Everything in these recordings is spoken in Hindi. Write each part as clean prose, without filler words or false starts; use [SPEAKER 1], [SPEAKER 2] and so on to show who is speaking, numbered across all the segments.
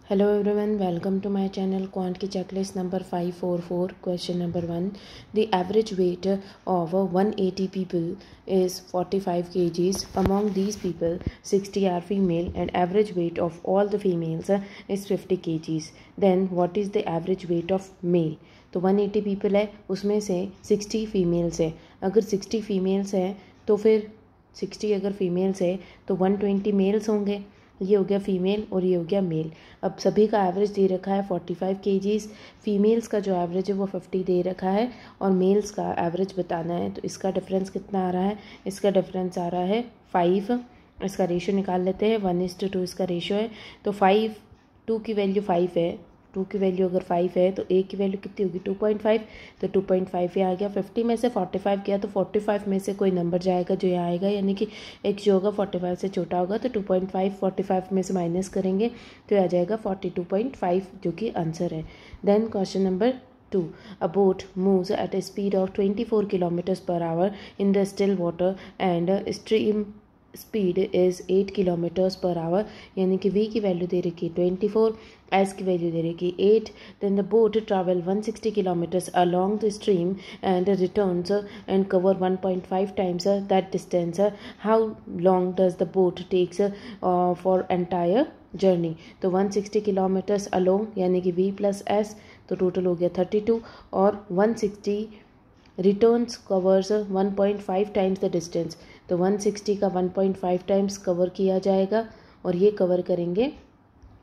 [SPEAKER 1] Hello everyone, welcome to my channel Quant की checklist number 544. Question number 1. The average weight of 180 people is 45 kgs. Among these people, 60 are female and average weight of all the females is 50 kgs. Then what is the average weight of male? तो 180 people है, उसमें से 60 females है. अगर 60 females है तो फिर 60 अगर females है तो 120 males होंगे. ये हो गया फीमेल और ये हो गया मेल. अब सभी का एवरेज दे रखा है 45 kgs. फीमेल्स का जो एवरेज है वो 50 दे रखा है और मेल्स का एवरेज बताना है. तो इसका डिफरेंस कितना आ रहा है? इसका डिफरेंस आ रहा है 5. इसका रेशो निकाल लेते हैं. 1:2 इसका रेशो है. तो 5 2 की वैल्यू 5 है. 2 की वैल्यू अगर 5 है तो ए की वैल्यू कितनी होगी? 2.5. तो 2.5 ये आ गया. 50 में से 45 गया तो 45 में से कोई नंबर जाएगा जो यहाँ आएगा, यानी कि एक जो होगा 45 से छोटा होगा. तो 2.5 45 में से माइनस करेंगे तो आ जाएगा 42.5 जो कि आंसर है. Then question number 2. A boat moves at a speed of 24 kilometers per hour in the still water and stream speed is 8 kilometres per hour. यानी कि v की वैल्यू दे रखी 24, s की वैल्यू दे रखी 8. Then the boat travel 160 kilometres along the stream and returns and cover 1.5 times that distance. How long does the boat takes for entire journey? तो 160 किलोमीटर्स अलोंग यानी कि v प्लस s, तो टोटल हो गया 32. और 160 returns covers 1.5 times the distance. तो 160 का 1.5 टाइम्स कवर किया जाएगा और ये कवर करेंगे.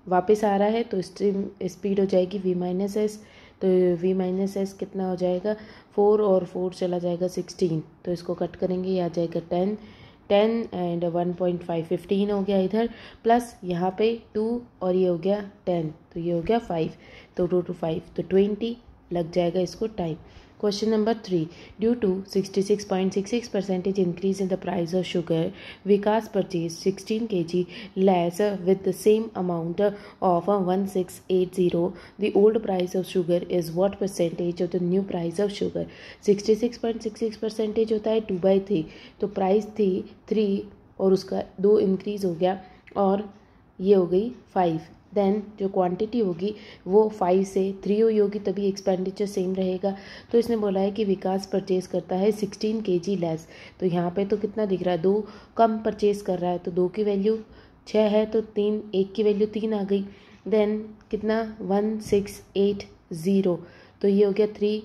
[SPEAKER 1] वापस आ रहा है तो स्पीड हो जाएगी v माइनस एस. तो v माइनस एस कितना हो जाएगा? 4 और 4 चला जाएगा 16. तो इसको कट करेंगे, ये आ जाएगा 10 एंड 1.5 15 हो गया इधर, प्लस यहाँ पे 2 और ये हो गया 10, तो ये हो गया 5. तो 2 to 5 तो 20 लग जाएगा इसको time. Question number 3. Due to 66.66% increase in the price of sugar, Vikas purchased 16 kg less with the same amount of 1680. The old price of sugar is what percentage of the new price of sugar? 66.66% होता है 2/3. तो प्राइस थी 3 और उसका 2 इंक्रीज हो गया और ये हो गई 5. देन जो क्वांटिटी होगी वो 5 से 3 हुई होगी, तभी एक्सपेंडिचर सेम रहेगा. तो इसने बोला है कि विकास परचेज़ करता है 16 kg लेस. तो यहाँ पे तो कितना दिख रहा है? 2 कम परचेज़ कर रहा है. तो 2 की वैल्यू 6 है तो 3, 1 की वैल्यू 3 आ गई. देन कितना? 1680. तो ये हो गया 3,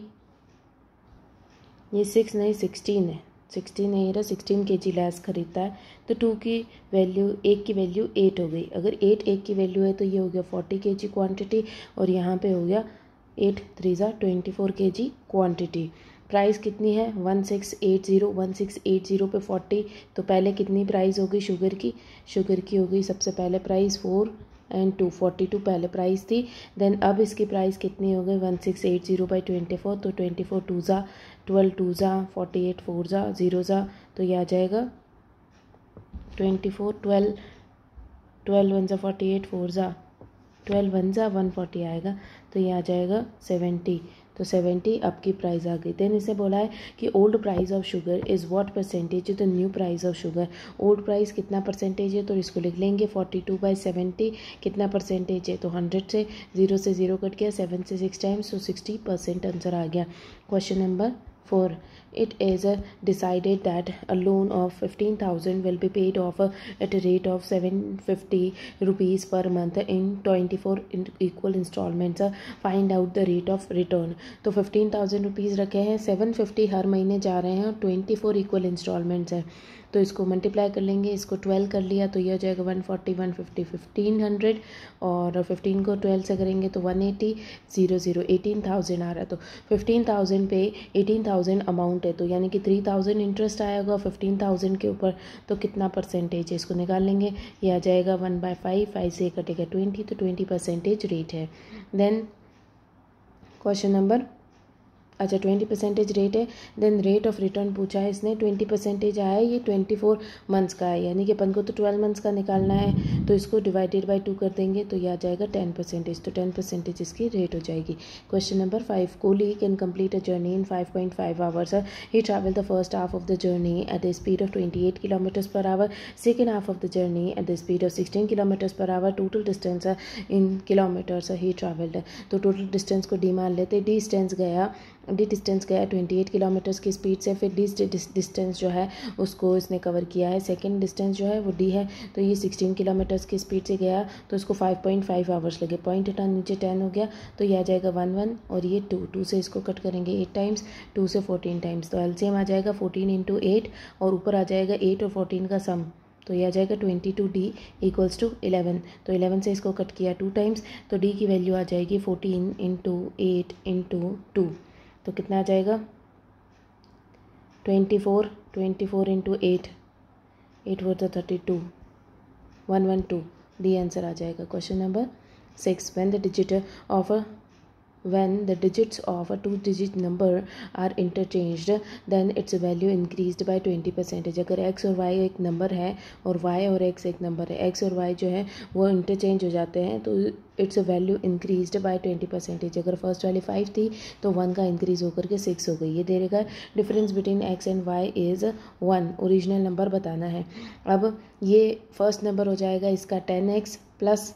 [SPEAKER 1] ये 6 नहीं 16 है. 16 नहीं रहा, 16 kg लेस खरीदता है. तो 2 की वैल्यू 1 की वैल्यू 8 हो गई. अगर 8 1 की वैल्यू है तो ये हो गया 40 kg क्वांटिटी और यहाँ पे हो गया 8 3 24 kg क्वांटिटी. प्राइस कितनी है? 1680. 1680 पे 40, तो पहले कितनी प्राइस होगी शुगर की? शुगर की होगी सबसे पहले प्राइस 4 एंड 242 पहले प्राइस थी. देन अब इसकी प्राइस कितनी हो गई? 1680/24. तो 24 2 ज़ा 12 2 ज़ा 48 4 ज़ा 0 ज़ा, तो ये आ जाएगा 24 12 12 1 ज़ा 48 4 ज़ा 12 1 ज़ा 140 आएगा. तो ये आ जाएगा 70. तो 70 अब की प्राइस आ गई. देन इसे बोला है कि old price of sugar is what percentage the new price of sugar. Old price कितना परसेंटेज है? तो इसको लिख लेंगे 42/70. कितना परसेंटेज है? तो 100 से 0 से 0 कट गया, 7 से 6 टाइम्स, तो 60% आंसर आ गया. Question number 4. It is decided that a loan of 15,000 will be paid off at a rate of 750 rupees per month in 24 equal installments. Find out the rate of return. तो 15,000 रुपीज़ रखे हैं, 750 हर महीने जा रहे हैं और 24 इक्वल इंस्टॉलमेंट्स हैं. तो इसको मल्टीप्लाई कर लेंगे, इसको 12 कर लिया तो ये हो जाएगा 140 150 1500 और 15 को 12 से करेंगे तो 180 0 0 18,000 आ रहा है. तो 15,000 पे 18,000 अमाउंट है, तो यानी कि 3,000 इंटरेस्ट आएगा 15,000 के ऊपर. तो कितना परसेंटेज है? इसको निकाल लेंगे, ये आ जाएगा 1/5. 5 से कटेगा 20, तो 20% रेट है. देन क्वेश्चन नंबर अच्छा 20% रेट है। देन रेट ऑफ रिटर्न पूछा है इसने, 20% आया है, ये 24 मंथ्स का है, यानी कि अपन को तो 12 मंथ्स का निकालना है, तो इसको डिवाइडेड बाई 2 कर देंगे तो यह आ जाएगा 10%, तो 10% इसकी रेट हो जाएगी। Question number 5, Kohli can complete a journey in 5.5 hours. He travel the first half of the journey at the speed of 28 kilometres per hour, second half of the journey at the speed of 16 kilometres per hour, total distance in kilometres he travelled. तो टोटल डिस्टेंस को डी मान लेते, डी डिस्टेंस गया 28 किलोमीटर्स की स्पीड से, फिर डी डिस्टेंस जो है उसको इसने कवर किया है, सेकंड डिस्टेंस जो है वो डी है, तो ये 16 किलोमीटर्स की स्पीड से गया, तो इसको 5.5 आवर्स लगे, पॉइंट हटा नीचे 10 हो गया, तो ये आ जाएगा 1 और ये 2 से इसको कट करेंगे 8 टाइम्स, 2 से 14 टाइम्स, तो एलसीएम आ जाएगा 14 × 8 और ऊपर आ जाएगा 8 और 14 का सम, तो यह आ जाएगा 22D = 11, तो 11 से इसको कट किया 2 टाइम्स, तो D की वैल्यू आ जाएगी 14 × 8 × 2, तो कितना आ जाएगा 24 × 8, 8 4 32, 112, डी आंसर आ जाएगा। Question number 6, when the digits of a 2-digit number are interchanged then its value increased by 20%। अगर x और y एक नंबर है और y और x एक नंबर है, x और y जो है वो इंटरचेंज हो जाते हैं तो इट्स वैल्यू इंक्रीज्ड बाय 20%। अगर फर्स्ट वाली 5 थी तो 1 का इंक्रीज होकर के 6 हो गई। ये दे देगा difference between x and y is 1, original number बताना है। अब ये फर्स्ट नंबर हो जाएगा इसका 10x +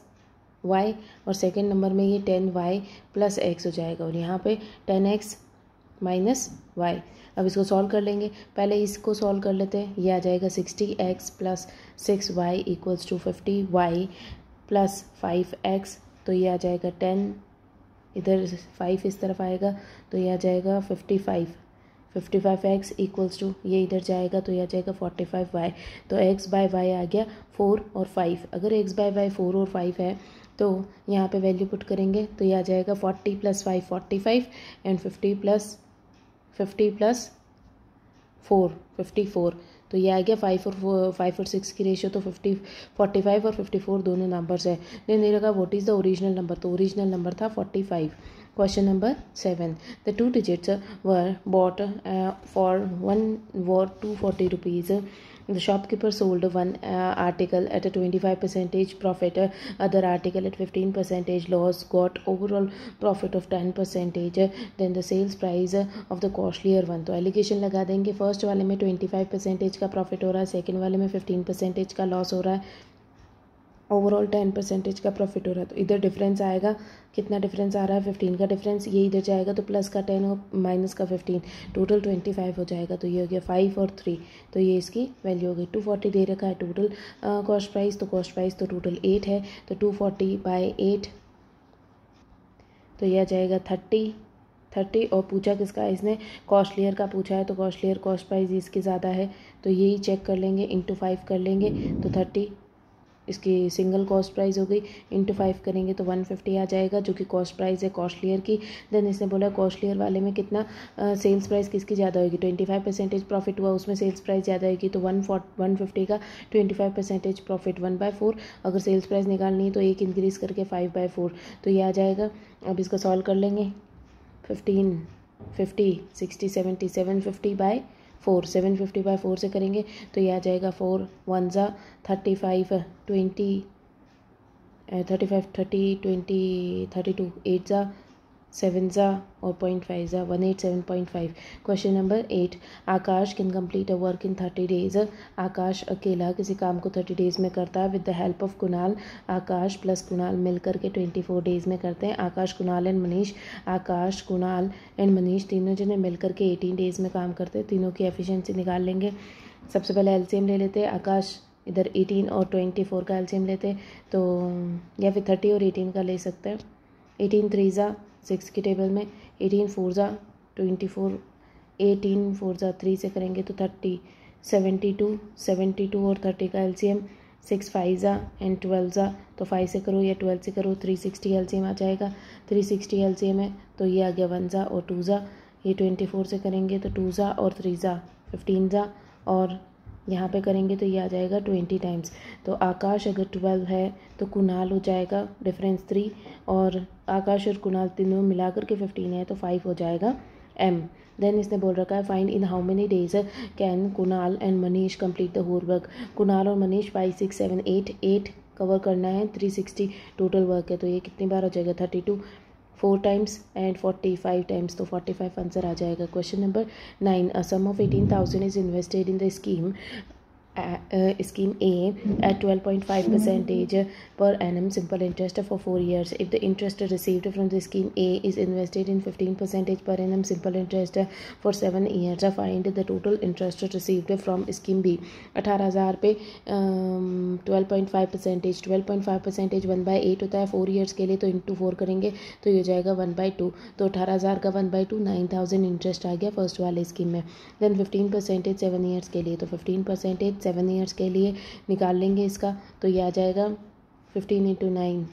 [SPEAKER 1] y और सेकेंड नंबर में ये 10y + x हो जाएगा, और यहाँ पे 10x - y। अब इसको सॉल्व कर लेंगे, पहले इसको सॉल्व कर लेते हैं, ये आ जाएगा 60x + 6y = 50y + 5x, तो ये आ जाएगा 10, इधर 5 इस तरफ आएगा तो ये आ जाएगा 55x = ये इधर जाएगा तो ये आ जाएगा 45y, तो x/y आ गया 4 और 5। अगर x/y 4 और 5 है तो यहाँ पे वैल्यू पुट करेंगे तो ये आ जाएगा 40 + 5 45 एंड 50 + 4 54, तो ये आ गया 5 और 6 की रेशियो, तो 45 और 54 दोनों नंबर्स है। देन दे रखा what is the original number, तो ओरिजिनल नंबर था 45। Question number 7, the 2 digits were bought for 240 rupees. The shopkeeper sold one article at a 25% profit, other article at 15% loss, got overall profit of 10%, then the sales price of the costlier one। तो एलिगेशन लगा देंगे, फर्स्ट वाले में 25% का प्रॉफिट हो रहा है, सेकेंड वाले में 15% का लॉस हो रहा है, ओवरऑल 10% का प्रॉफिट हो रहा है, तो इधर डिफरेंस आएगा, कितना डिफरेंस आ रहा है 15 का डिफरेंस, ये इधर जाएगा तो प्लस का 10 और माइनस का 15, टोटल 25 हो जाएगा, तो ये हो गया 5 और 3, तो ये इसकी वैल्यू हो गई। 240 दे रखा है टोटल कॉस्ट प्राइस, तो कॉस्ट प्राइस तो टोटल 8 है, तो 240/8, तो ये आ जाएगा 30 और पूछा किसका है इसने, कॉस्टलियर का पूछा है, तो कॉस्टलियर कॉस्ट प्राइस इसकी ज़्यादा है, तो यही चेक कर लेंगे, × 5 कर लेंगे तो 30 इसकी सिंगल कॉस्ट प्राइस हो गई, × 5 करेंगे तो 150 आ जाएगा, जो कि कॉस्ट प्राइस है कॉस्टलियर की। देन इसने बोला कॉस्टलियर वाले में कितना सेल्स प्राइस किसकी ज़्यादा होगी, 25% प्रॉफिट हुआ, उसमें सेल्स प्राइस ज़्यादा होगी, तो 150 का 25% प्रॉफिट 1/4, अगर सेल्स प्राइस निकालनी है तो 1 इंक्रीज़ करके 5/4, तो ये आ जाएगा। अब इसको सॉल्व कर लेंगे, 15 50 60 70 750/4, 750/4 से करेंगे तो ये आ जाएगा 4 1 ज़ा 35 20 35 30 20 32 8 ज़ा 7 ज़ा और 0.5 ज़ा 187.5। Question number 8, Akash can complete a work in 30 days. Akash अकेला किसी काम को 30 डेज में करता है with the help of Kunal. Akash plus Kunal मिल करके 24 डेज में करते हैं। आकाश कुणाल एंड मनीष तीनों जने मिल करके 18 डेज में काम करते हैं। तीनों की एफिशिएंसी निकाल लेंगे। सबसे पहले एलसीएम ले लेते हैं। आकाश इधर 18 और 24 का एलसीएम लेते हैं, तो या फिर 30 और 18 का ले सकते हैं। 18 3 ज़ा 6 की टेबल में, 18 4 ज़ा 24, 18 4 ज़ा 3 से करेंगे तो 30, 72 और 30 का एलसीएम, 6 5 ज़ा एंड 12 ज़ा, तो 5 से करो या 12 से करो, 360 एलसीएम आ जाएगा। 360 एलसीएम है तो ये आ गया 1 ज़ा और 2 ज़ा। ये 24 से करेंगे तो 2 ज़ा और 3 ज़ा 15 ज़ा, और यहाँ पे करेंगे तो ये आ जाएगा 20 टाइम्स। तो आकाश अगर 12 है तो कुणाल हो जाएगा डिफरेंस 3, और आकाश और कुणाल तीनों मिला करके 15 है तो 5 हो जाएगा M. देन इसने बोल रखा है find in how many days can Kunal and Manish complete the whole work. Kunal और मनीष 5 6 7 8 कवर करना है, 360 टोटल वर्क है, तो ये कितनी बार हो जाएगा 32 4 टाइम्स एंड 45 टाइम्स, तो 45 आंसर आ जाएगा। Question number 9 a sum of 18,000 is invested in the scheme scheme A at 12.5% per annum simple interest for 4 years. If the interest received from the scheme A is invested in 15% per annum simple interest for 7 years, find the total interest received from scheme B। 18,000 पे 12.5%, 12.5% 1/8 होता है 4 ईयर्स के लिए, तो इंटू 4 करेंगे तो ये हो जाएगा 1/2, तो 18,000 का 1/2 9,000 इंटरेस्ट आ गया फर्स्ट वाले स्कीम में। देन 15% 7 ईयर्स के लिए, तो 15% 7 ईयर्स के लिए निकाल लेंगे इसका, तो ये आ जाएगा 15 × 9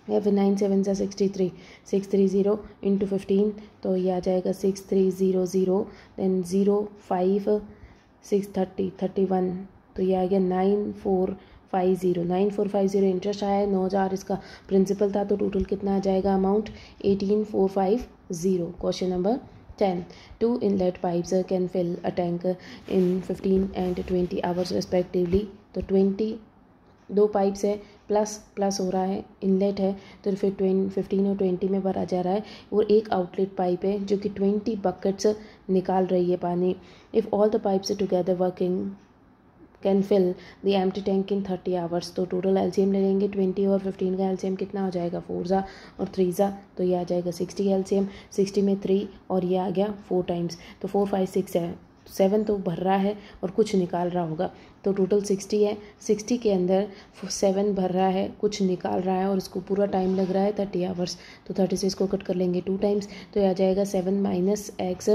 [SPEAKER 1] या फिर 9 7 सा 63 630 इंटू 15, तो ये आ जाएगा 6300, देन 0 5 630 31, तो ये आ गया 9450 इंटरेस्ट आया है, 9,000 इसका प्रिंसिपल था, तो टोटल कितना आ जाएगा amount 18,450। Question number 10 2 inlet pipes can fill a tank in 15 and 20 hours respectively। तो 20 दो पाइप्स है प्लस हो रहा है, इनलेट है, तो फिर 15 और 20 में भरा जा रहा है, और एक आउटलेट पाइप है जो कि 20 बकेट्स निकाल रही है पानी। If all the pipes together working can fill the empty tank in 30 hours. तो टोटल एलसीएम ले लेंगे, 20 और 15 का एलसीएम कितना हो जाएगा 4 ज़ा और 3 ज़ा, तो ये आ जाएगा 60 एलसीएम, 60 में 3 और ये आ गया 4 टाइम्स, तो 4 5 6 है, 7 तो भर रहा है और कुछ निकाल रहा होगा, तो टोटल 60 है, 60 के अंदर 7 भर रहा है कुछ निकाल रहा है और उसको पूरा टाइम लग रहा है 30 आवर्स, तो 30 से इसको कट कर लेंगे 2 टाइम्स, तो ये आ जाएगा 7 - x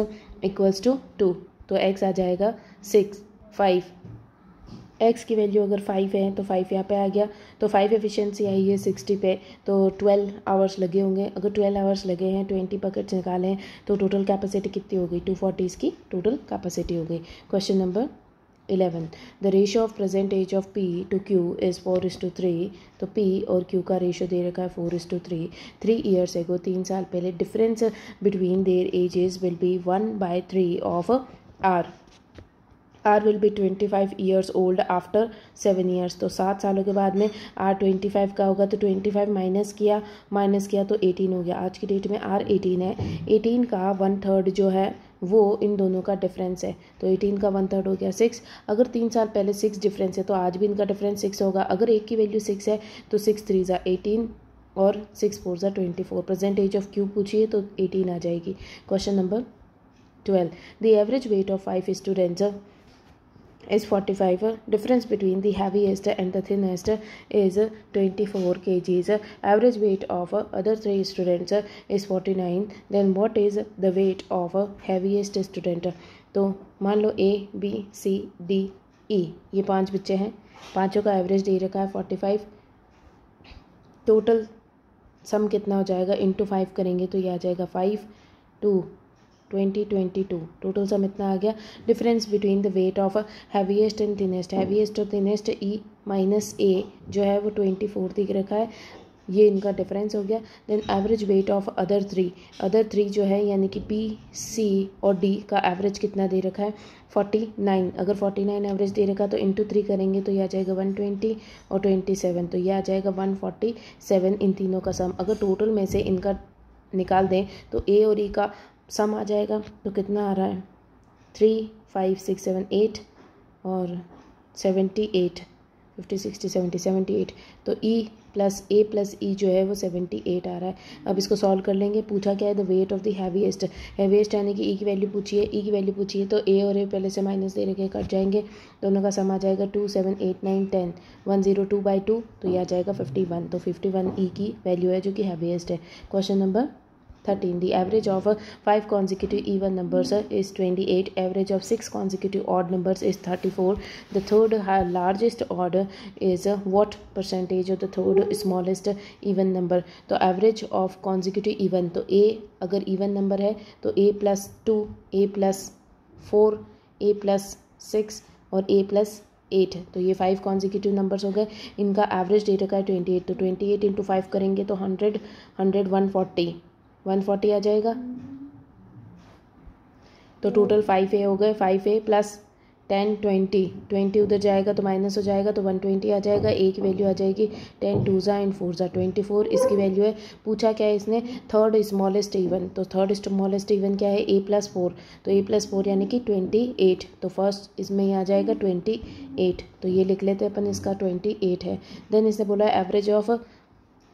[SPEAKER 1] = 2, तो x आ जाएगा 6 5, x की वैल्यू अगर 5 है तो 5 यहाँ पे आ गया, तो 5 एफिशिएंसी आई है 60 पे, तो 12 आवर्स लगे होंगे, अगर 12 आवर्स लगे हैं 20 बकेट्स निकाले हैं, तो टोटल कैपेसिटी कितनी हो गई 240 इसकी टोटल कैपेसिटी हो गई। Question number 11 the ratio of present age of P to Q is 4:3। तो P और Q का रेशियो दे रखा है 4:3। 3 ईयर्स एगो 3 साल पहले difference between their edges will be 1/3 of R। R will be 25 years old after 7 years। तो 7 सालों के बाद में R 25 का होगा, तो 25 माइनस किया तो 18 हो गया। आज की डेट में R 18 है, 18 का 1/3 जो है वो इन दोनों का डिफरेंस है, तो 18 का 1/3 हो गया 6। अगर 3 साल पहले 6 डिफरेंस है तो आज भी इनका डिफरेंस 6 होगा। अगर एक की वैल्यू 6 है तो 6 3 ज़ा 18 और 6 4 ज़ा 24। प्रेजेंट एज ऑफ Q पूछिए तो 18 आ जाएगी। Question number 12 the average weight of 5 students is 45। difference between the heaviest and the thinnest is 24 kgs। average weight of other 3 students is 49। then what is the weight of heaviest student। तो मान लो A B C D E ये 5 बच्चे हैं, पाँचों का एवरेज दे रखा है 45, टोटल सम कितना हो जाएगा इंटू 5 करेंगे तो ये आ जाएगा 5 2 20 22, टोटल सम इतना आ गया। Difference between the weight of heaviest and thinnest, heaviest और थिनेस्ट E - A जो है वो 24 दिख रखा है, ये इनका डिफरेंस हो गया। Then average weight of other three जो है यानी कि P C और D का एवरेज कितना दे रखा है 49। अगर 49 एवरेज दे रखा तो इंटू 3 करेंगे तो ये आ जाएगा 120 और 27, तो ये आ जाएगा 147 इन तीनों का सम। अगर टोटल में से इनका निकाल दें तो A और E का सम आ जाएगा, तो कितना आ रहा है 3 5 6 7 8 और 78 50 60 70 78, तो E + A + E जो है वो 78 आ रहा है। अब इसको सॉल्व कर लेंगे। पूछा क्या है the weight of the heaviest यानी कि E की वैल्यू पूछिए, E की वैल्यू पूछिए, तो A और A पहले से माइनस दे रखे कट जाएंगे, दोनों का सम आ जाएगा 2 7 8 9 10 102/2, तो ये आ जाएगा 51, तो 51 E की वैल्यू है जो कि हैवीएस्ट है। Question number 13 the average of 5 consecutive even numbers is 28, average of 6 consecutive odd numbers is 34, the third largest odd is what percentage of the third smallest even number। तो average of consecutive even, तो A अगर even number है तो A + 2 A + 4 A + 6 और A + 8, तो ये 5 कॉन्जिक्यूटिव नंबर्स हो गए। इनका एवरेज डेटा का है 28, तो 28 × 5 करेंगे तो 100 140 आ जाएगा। तो टोटल 5A हो गए, 5A प्लस 10 20 उधर जाएगा तो माइनस हो जाएगा तो 120 आ जाएगा। ए की वैल्यू आ जाएगी 10 2 ज़ा एंड 4 ज़ा 24 इसकी वैल्यू है। पूछा क्या है इसने, थर्ड स्मॉलेस्ट इवन, तो थर्ड स्मॉलेस्ट इवन क्या है A+4, तो A+4 यानी कि 28, तो फर्स्ट इसमें ये आ जाएगा 28, तो ये लिख लेते हैं अपन, इसका 28 है। देन इसने बोला average of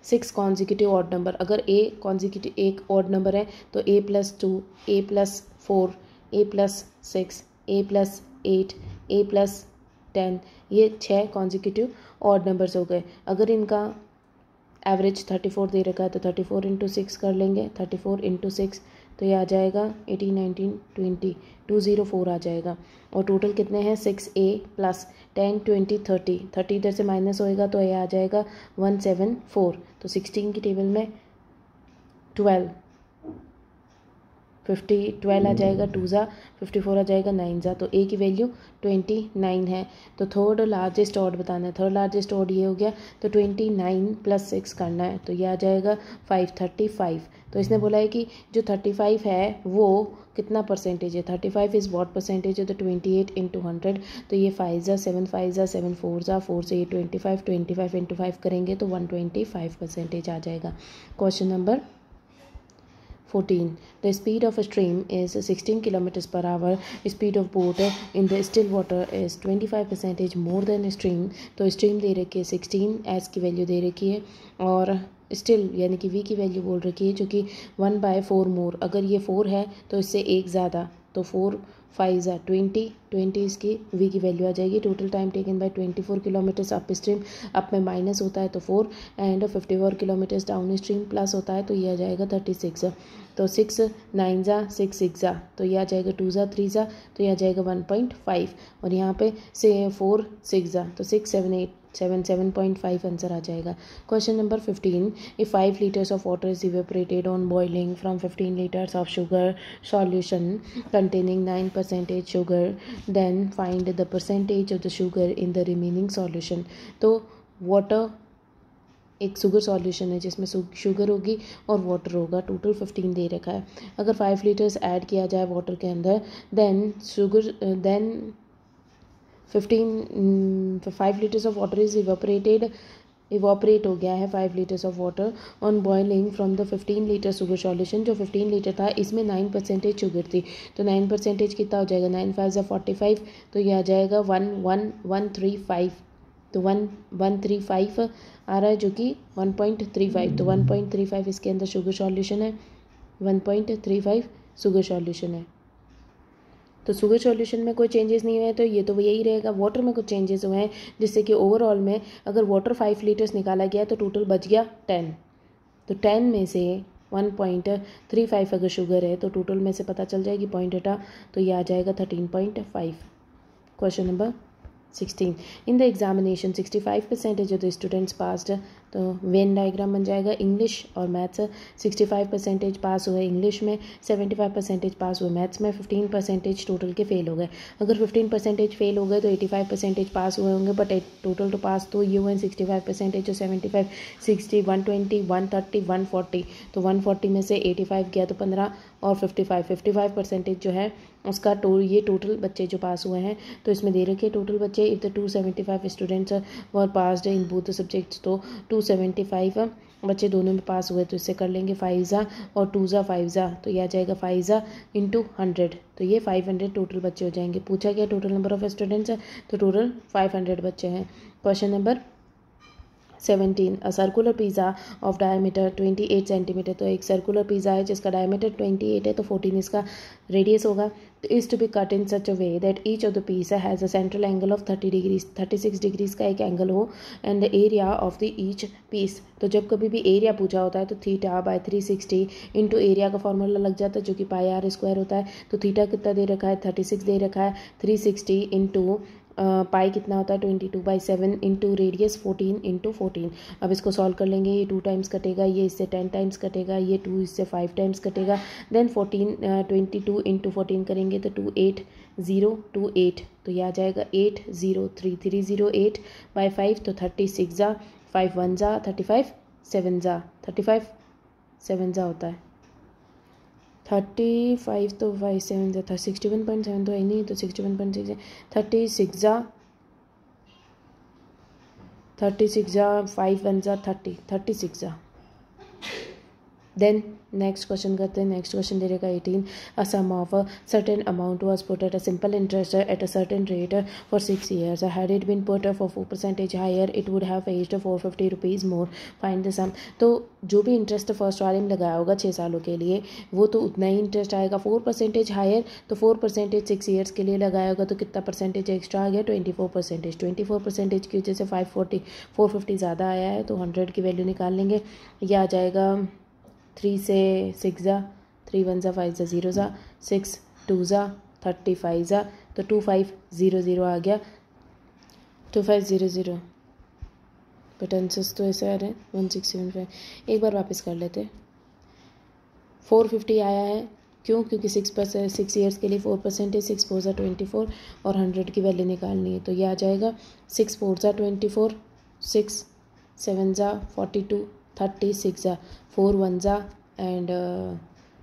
[SPEAKER 1] 6 consecutive odd number, अगर कॉन्जिक्यूटिव एक ऑड नंबर है तो A+2 A+4 A+6 A+8 A+10 ये 6 कॉन्जिक्यूटिव ऑड नंबर्स हो गए। अगर इनका एवरेज 34 दे रखा है तो 34 इंटू 6 कर लेंगे, 34 इंटू 6 तो ये आ जाएगा 18 19 20 204 आ जाएगा। और टोटल कितने हैं 6A प्लस 10 20 30 इधर से माइनस होएगा तो ये आ जाएगा 174। तो 16 की टेबल में 12 आ जाएगा, 2 ज़ा 54 आ जाएगा, 9 ज़ा, तो ए की वैल्यू 29 है। तो थर्ड लार्जेस्ट ऑड बताना है, थर्ड लार्जेस्ट ऑड ये हो गया, तो 29 प्लस 6 करना है तो ये आ जाएगा 535। तो इसने बोला है कि जो 35 है वो कितना परसेंटेज है, 35 इज़ व्हाट परसेंटेज है, तो 28 इंटू 100, तो ये 5 ज़ा 7 5 ज़ा 7 4 ज़ा 4 से ये 25 इंटू 5 करेंगे तो 125% आ जाएगा। Question number 14. The speed of a stream is 16 km per hour. Speed of boat in the still water is 25% more than stream. तो stream दे रखी है 16, s की वैल्यू दे रखी है और स्टिल यानी कि v की वैल्यू बोल रखी है जो कि 1/4 मोर, अगर ये 4 है तो इससे एक ज़्यादा, तो 4 5 ज़ा 20 इसकी v की वैल्यू आ जाएगी। Total time taken by 24 kilometres up stream, up में माइनस होता है तो 4 and 54 kilometres down stream plus होता है तो ये आ जाएगा 36। तो 6 9 ज़ा 6 6 ज़ा तो ये आ जाएगा 2 ज़ा 3 ज़ा तो ये आ जाएगा 1.5 और यहाँ पे से 4 6 ज़ा तो 6 7 8 7.5 आंसर आ जाएगा। Question number 15. If 5 liters of water is evaporated on boiling from 15 liters of sugar solution containing 9% sugar, then find the percentage of the sugar in the remaining solution. तो वाटर एक शुगर सॉल्यूशन है जिसमें शुगर होगी और वाटर होगा, टोटल 15 दे रखा है। अगर 5 लीटर्स ऐड किया जाए वाटर के अंदर then 5 litres of water is evaporate हो गया है 5 litres of water on boiling from the 15 litre sugar solution. जो 15 लीटर था इसमें 9% शुगर थी, तो 9% कितना हो जाएगा, 9 5 ज़ा 45 तो ये आ जाएगा 135, तो 135 आ रहा है जो कि 1.35, तो 1.35 इसके अंदर शुगर सॉल्यूशन है, 1.35 शुगर सॉल्यूशन है। तो शुगर सॉल्यूशन में कोई चेंजेस नहीं हुए तो ये तो यही रहेगा। वाटर में कुछ चेंजेस हुए हैं जिससे कि ओवरऑल में अगर वाटर 5 लीटर्स निकाला गया तो टोटल बच गया 10, तो 10 में से 1.35 अगर शुगर है तो टोटल में से पता चल जाएगी पॉइंट हटा तो ये आ जाएगा 13.5। Question number 16. In the examination 65% जो द स्टूडेंट्स पास्ड, तो वेन डायग्राम बन जाएगा। इंग्लिश और मैथ्स 65% पास हुए इंग्लिश में, 75% पास हुए मैथ्स में, 15% टोटल के फेल हो गए। अगर 15% फेल हो गए तो 85% पास हुए होंगे, बट टोटल तो पास तो ये हुए 65% जो 75 60 120 130 140, तो 140 में से 85 गया तो 15 और 55% जो है उसका ये टोटल बच्चे जो पास हुए हैं। तो इसमें दे रखे टोटल बच्चे if the 275 students were passed in both the subjects, तो 275 बच्चे दोनों में पास हुए, तो इससे कर लेंगे 5 ज़ा और 2 ज़ा 5 ज़ा तो यह आ जाएगा 5 ज़ा इंटू 100, तो ये 500 टोटल बच्चे हो जाएंगे। पूछा गया टोटल नंबर ऑफ स्टूडेंट्स है तो टोटल 500 बच्चे हैं। Question number 17. A circular pizza of diameter 28 centimetre, तो एक सर्कुलर पिज़्ज़ा है जिसका डायमीटर 28 है तो 14 इसका रेडियस होगा। तो is to be cut in such a way that each of the piece has a central angle of 30 degrees, 36 degrees का एक एंगल हो and the area of the each piece. तो जब कभी भी एरिया पूछा होता है तो थीटा बाय 360 इंटू एरिया का फॉर्मूला लग जाता है जो कि पाई आर स्क्वायर होता है। तो थीटा कितना दे रखा है 36 दे रखा है, 360 इंटू पाई कितना होता है 22/7 इंटू रेडियस 14 इंटू 14। अब इसको सॉल्व कर लेंगे, ये 2 टाइम्स कटेगा, ये इससे 10 टाइम्स कटेगा, ये 2 इससे 5 टाइम्स कटेगा, देन 22 इंटू 14 करेंगे तो 28028, तो ये आ जाएगा 803 बाई 5, तो 36 ज़ा 5 1 ज़ा 35 7 ज़ा 35 7 ज़ा होता है। 35 तो 5 7 था 61.7 तो है नहीं, तो 61.6 है 36 जा 5 1 जा 36 जा। देन नेक्स्ट क्वेश्चन करते हैं। नेक्स्ट क्वेश्चन दे रहेगा 18 a sum of a certain amount was put at a simple interest at a certain rate for 6 years. Had it been put for 4% higher it would have fetched 450 rupees more, find the sum. तो जो भी इंटरेस्ट फर्स्ट वाले में लगाया होगा 6 सालों के लिए वो तो उतना ही इंटरेस्ट आएगा। 4% हायर तो 4% 6 ईयर्स के लिए लगाया होगा तो कितना परसेंटेज एक्स्ट्रा आ गया 24%। 24% की वजह से 450 ज़्यादा आया है तो 100 की वैल्यू निकाल लेंगे। यह आ जाएगा 3 से 6 जा 3 1 जा 5 जा 0 जा 6 2 जा 35 जा तो 2500 आ गया 2500। बट आंसर्स तो ऐसे आ रहे हैं 1675। एक बार वापस कर लेते। 450 आया है क्यों? क्योंकि 6 ईयर्स के लिए 4% 6 4 जा 24 और 100 की वैल्यू निकालनी है तो यह आ जाएगा 6 4 जा 24 6 7 जा 42 36 जा 4 1 जा एंड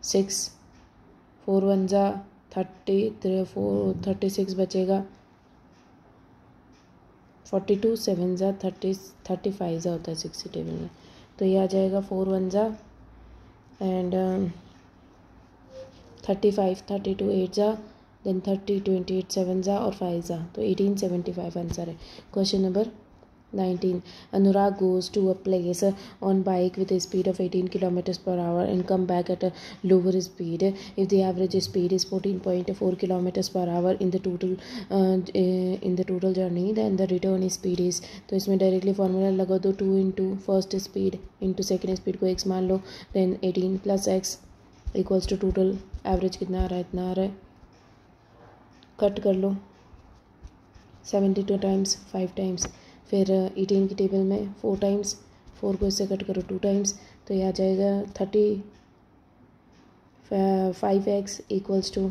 [SPEAKER 1] 6 4 1 जा 36 बचेगा 42 7 जा 35 जा होता है 60 टेबल में तो ये आ जाएगा 4 1 जा एंड 35 32 8 जा देन 30 28 7 जा और 5 जा तो 1875 आंसर है। Question number 19 Anurag goes to a place on bike with a speed of 18 kilometers per hour and come back at a lower speed. If the average speed is 14.4 kilometers per hour in the total journey, then the return speed is। तो इसमें डायरेक्टली फार्मूला लगा दो 2 into first speed into second speed को x मान लो then 18 plus x equals to total average कितना आ रहा है इतना आ रहा है कट कर लो 72 टाइम्स 5 टाइम्स फिर 18 की टेबल में 4 टाइम्स 4 को इससे कट करो 2 टाइम्स तो यह आ जाएगा 35x इक्वल्स टू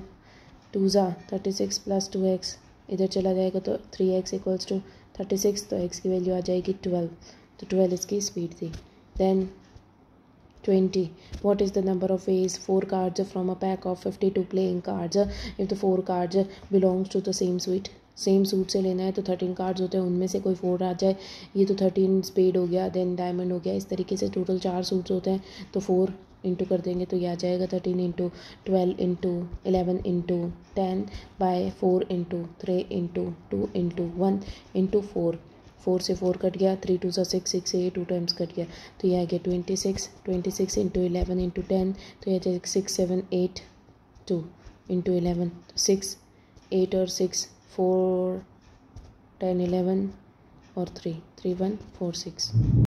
[SPEAKER 1] 2 जा 36 प्लस 2x इधर चला जाएगा तो 3x इक्वल्स टू 36 तो x की वैल्यू आ जाएगी 12 तो 12 इसकी स्पीड थी। Then 20 what is the number of ways 4 cards from a pack of 52 playing cards if the 4 cards belongs to the same suit। Same suit से लेना है तो 13 कार्ड्स होते हैं उनमें से कोई 4 आ जाए ये तो 13 स्पेड हो गया देन डायमंड हो गया। इस तरीके से टोटल 4 सूट्स होते हैं तो 4 इंटू कर देंगे तो ये आ जाएगा 13 into 12 into 11 into 10 by 4 into 3 into 2 into 1 into 4 से 4 कट गया 3 2 6 6 से 2 टाइम्स कट गया तो यह आ गया 26 इंटू 11 इंटू 10 तो यह आ जाएगा 6 7 8 2 इंटू 11 6 8 और 6 4 10 11 और 3 3 1 4 6।